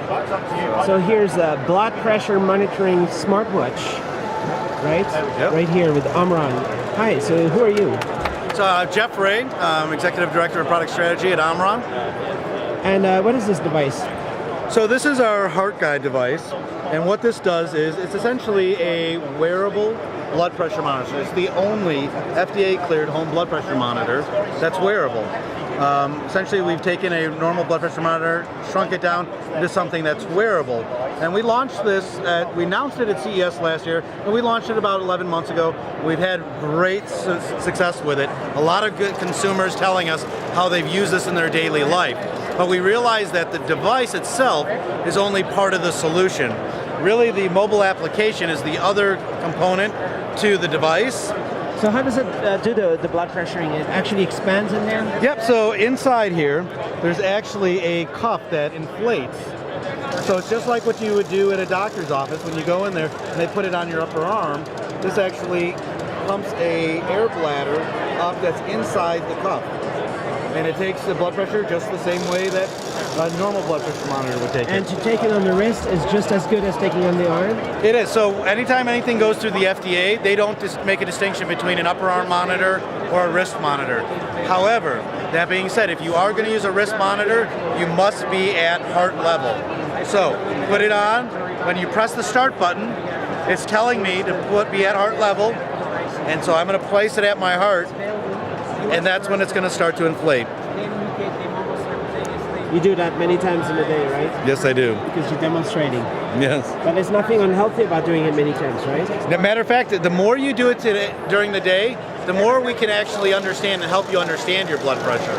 So here's a blood pressure monitoring smartwatch, right? Yep. Right here with Omron. Hi, so who are you? So Jeff Ray, Executive Director of Product Strategy at Omron. And what is this device? So this is our HeartGuide device, and what this does is it's essentially a wearable blood pressure monitor. It's the only FDA-cleared home blood pressure monitor that's wearable. Essentially, we've taken a normal blood pressure monitor, shrunk it down into something that's wearable. And we launched this, we announced it at CES last year, and we launched it about 11 months ago. We've had great success with it. A lot of good consumers telling us how they've used this in their daily life. But we realized that the device itself is only part of the solution. Really, the mobile application is the other component to the device. So how does it do the blood pressuring? It actually expands in there? Yep, so inside here, there's actually a cuff that inflates. So it's just like what you would do at a doctor's office when you go in there and they put it on your upper arm. This actually pumps a air bladder up that's inside the cuff. And it takes the blood pressure just the same way that a normal blood pressure monitor would take it. And to take it on the wrist is just as good as taking on the arm? It is. So anytime anything goes through the FDA, they don't just make a distinction between an upper arm monitor or a wrist monitor. However, that being said, if you are going to use a wrist monitor, you must be at heart level. So put it on. When you press the start button, it's telling me to be at heart level. And so I'm going to place it at my heart. And that's when it's going to start to inflate. You do that many times in a day, right? Yes, I do. Because you're demonstrating. Yes. But there's nothing unhealthy about doing it many times, right? As a matter of fact, the more you do it during the day, the more we can actually understand and help you understand your blood pressure.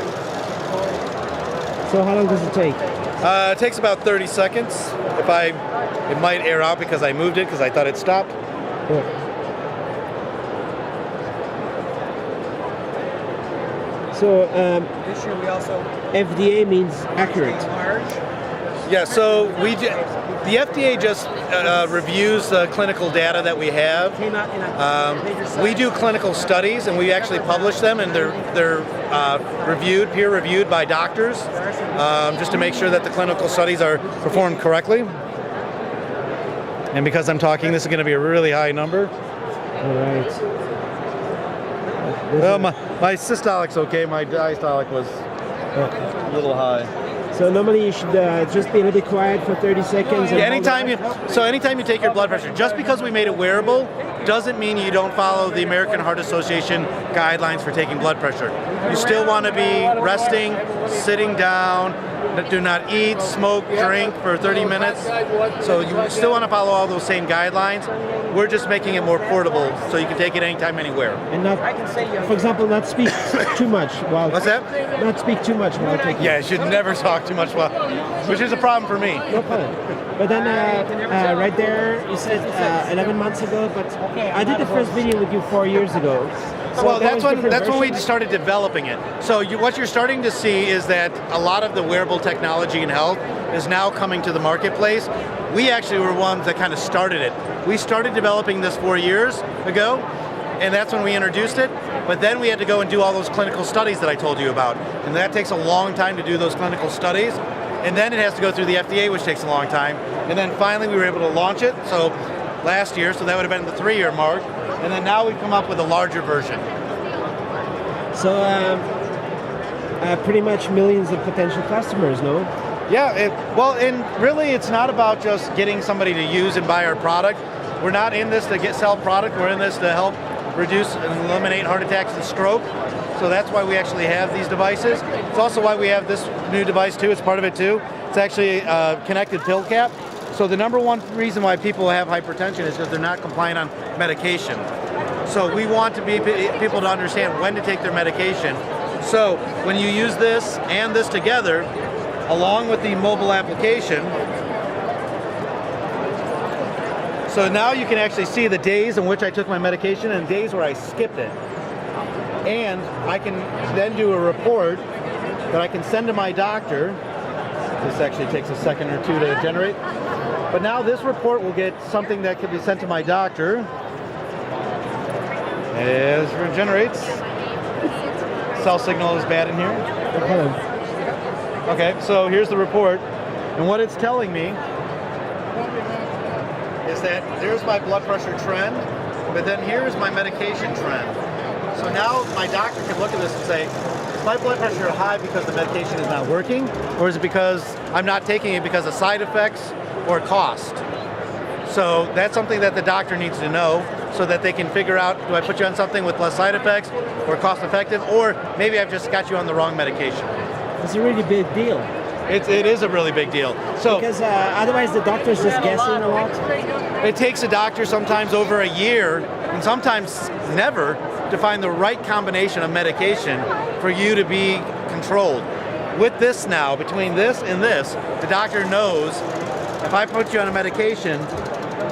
So how long does it take? It takes about 30 seconds. It might air out because I moved it because I thought it stopped. Yeah. So this year we also FDA means accurate. Yeah, so the FDA just reviews the clinical data that we have. We do clinical studies, and we actually publish them, and they're peer reviewed by doctors, just to make sure that the clinical studies are performed correctly. And because I'm talking, this is going to be a really high number. All right. Well, my systolic's okay. My diastolic was a little high. So normally you should just be a little bit quiet for 30 seconds. Yeah, anytime you take your blood pressure, just because we made it wearable doesn't mean you don't follow the American Heart Association guidelines for taking blood pressure. You still want to be resting, sitting down, do not eat, smoke, drink for 30 minutes. So you still want to follow all those same guidelines. We're just making it more portable so you can take it anytime, anywhere. And not, for example, not speak too much while... What's that? Not speak too much while taking it. Yeah, you should never talk too much while, which is a problem for me. No problem. But then right there, you said 11 months ago, but I did the first video with you 4 years ago. So well, that's when we started developing it. So what you're starting to see is that a lot of the wearable technology in health is now coming to the marketplace. We actually were ones that kind of started it. We started developing this 4 years ago, and that's when we introduced it. But then we had to go and do all those clinical studies that I told you about. And that takes a long time to do those clinical studies. And then it has to go through the FDA, which takes a long time. And then finally we were able to launch it, so last year, so that would have been the 3-year mark. And then now we've come up with a larger version. So pretty much millions of potential customers, no? Yeah, and really it's not about just getting somebody to use and buy our product. We're not in this to sell product, we're in this to help reduce and eliminate heart attacks and stroke. So that's why we actually have these devices. It's also why we have this new device too, it's part of it too. It's actually a connected pill cap. So the number one reason why people have hypertension is because they're not compliant on medication. So we want people to understand when to take their medication. So when you use this and this together, along with the mobile application, so now you can actually see the days in which I took my medication and days where I skipped it. And I can then do a report that I can send to my doctor. This actually takes a second or two to generate. But now this report will get something that can be sent to my doctor. As it generates. Cell signal is bad in here. Okay, so here's the report. And what it's telling me is that there's my blood pressure trend, but then here's my medication trend. So now my doctor can look at this and say, is my blood pressure high because the medication is not working, or is it because I'm not taking it because of side effects or cost? So that's something that the doctor needs to know so that they can figure out, do I put you on something with less side effects or cost effective, or maybe I've just got you on the wrong medication. It's a really big deal. It is a really big deal. So because otherwise the doctor's just guessing a lot. it takes a doctor sometimes over a year, and sometimes never, to find the right combination of medication for you to be controlled. With this now, between this and this, the doctor knows if I put you on a medication,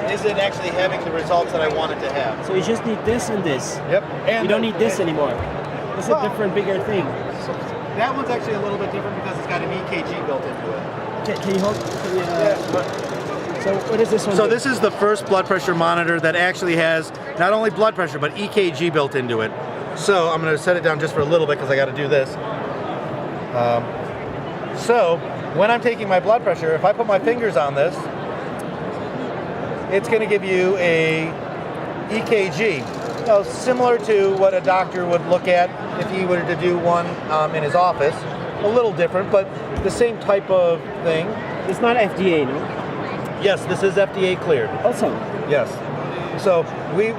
is it actually having the results that I want it to have? So you just need this and this. Yep. And you don't need this anymore. It's a different, bigger thing. That one's actually a little bit different because it's got an EKG built into it. Can you hold? Can you, so what is this one? So this is the first blood pressure monitor that actually has not only blood pressure, but EKG built into it. So I'm going to set it down just for a little bit because I got to do this. So when I'm taking my blood pressure, if I put my fingers on this, it's going to give you a EKG. So similar to what a doctor would look at if he were to do one in his office. A little different, but the same type of thing. It's not FDA, no? Yes, this is FDA cleared. Also. Yes. So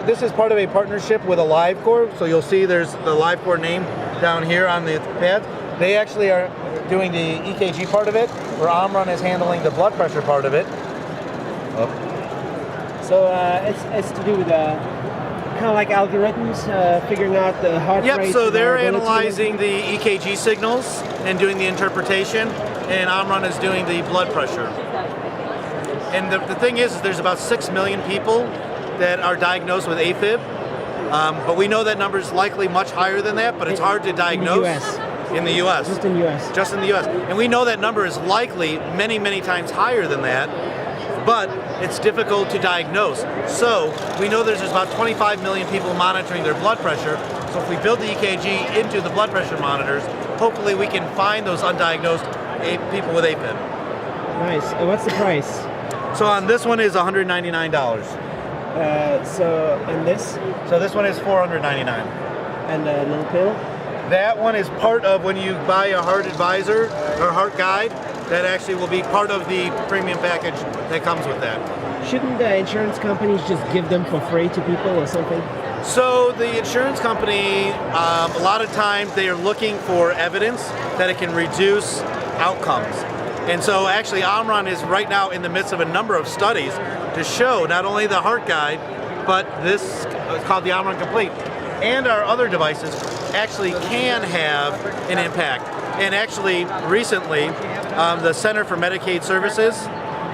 this is part of a partnership with AliveCor. So you'll see there's the AliveCor name down here on the pads. They actually are doing the EKG part of it, where Omron is handling the blood pressure part of it. So it's to do with kind of like algorithms, figuring out the heart rate. Yep, so they're variability. analyzing the EKG signals and doing the interpretation, and Omron is doing the blood pressure. And the thing is there's about 6 million people that are diagnosed with AFib, but we know that number is likely much higher than that, but it's hard to diagnose. In the U.S. Just in the U.S. Just in the U.S. And we know that number is likely many, many times higher than that, but it's difficult to diagnose. So we know there's about 25 million people monitoring their blood pressure. So if we build the EKG into the blood pressure monitors, hopefully we can find those undiagnosed people with AFib. Nice. And what's the price? So on this one is $199. And this? So this one is $499. And a little pill? That one is part of when you buy a Heart Advisor or Heart Guide. That actually will be part of the premium package that comes with that. Shouldn't the insurance companies just give them for free to people or something? So the insurance company, a lot of times they are looking for evidence that it can reduce outcomes. And so actually Omron is right now in the midst of a number of studies to show not only the Heart Guide, but this is called the Omron Complete, and our other devices actually can have an impact. And actually recently, the Center for Medicaid Services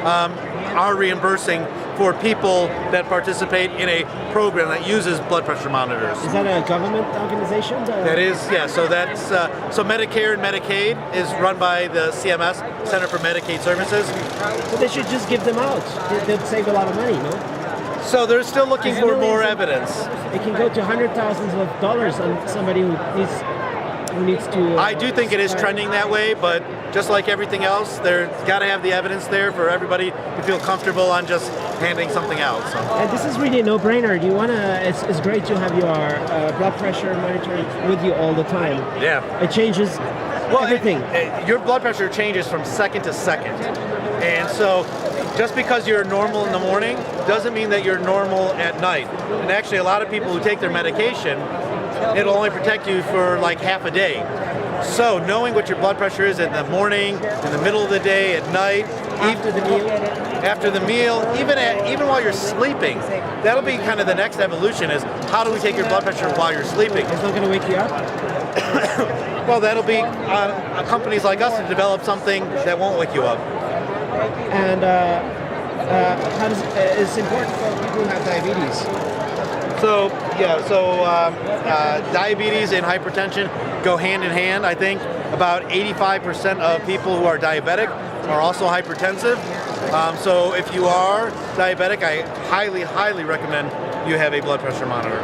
are reimbursing for people that participate in a program that uses blood pressure monitors. Is that a government organization? That is, yeah. So that's so Medicare and Medicaid is run by the CMS, Center for Medicaid Services. So they should just give them out. They'd save a lot of money, no? So they're still looking for more evidence. It can go to hundreds of thousands of dollars on somebody who needs to. I do think it is trending that way, but just like everything else, there's got to have the evidence there for everybody to feel comfortable on just handing something out. So. And this is really a no-brainer. Do you want to? It's great to have your blood pressure monitoring with you all the time. Yeah. It changes everything. Your blood pressure changes from second to second, and so just because you're normal in the morning doesn't mean that you're normal at night. And actually, a lot of people who take their medication, it'll only protect you for like half a day. So knowing what your blood pressure is in the morning, in the middle of the day, at night, after the meal, even while you're sleeping, that'll be kind of the next evolution is how do we take your blood pressure while you're sleeping? It's not going to wake you up? Well, that'll be companies like us to develop something that won't wake you up. And it's important for people who have diabetes. So diabetes and hypertension go hand in hand. I think about 85% of people who are diabetic are also hypertensive. So if you are diabetic, I highly, highly recommend you have a blood pressure monitor.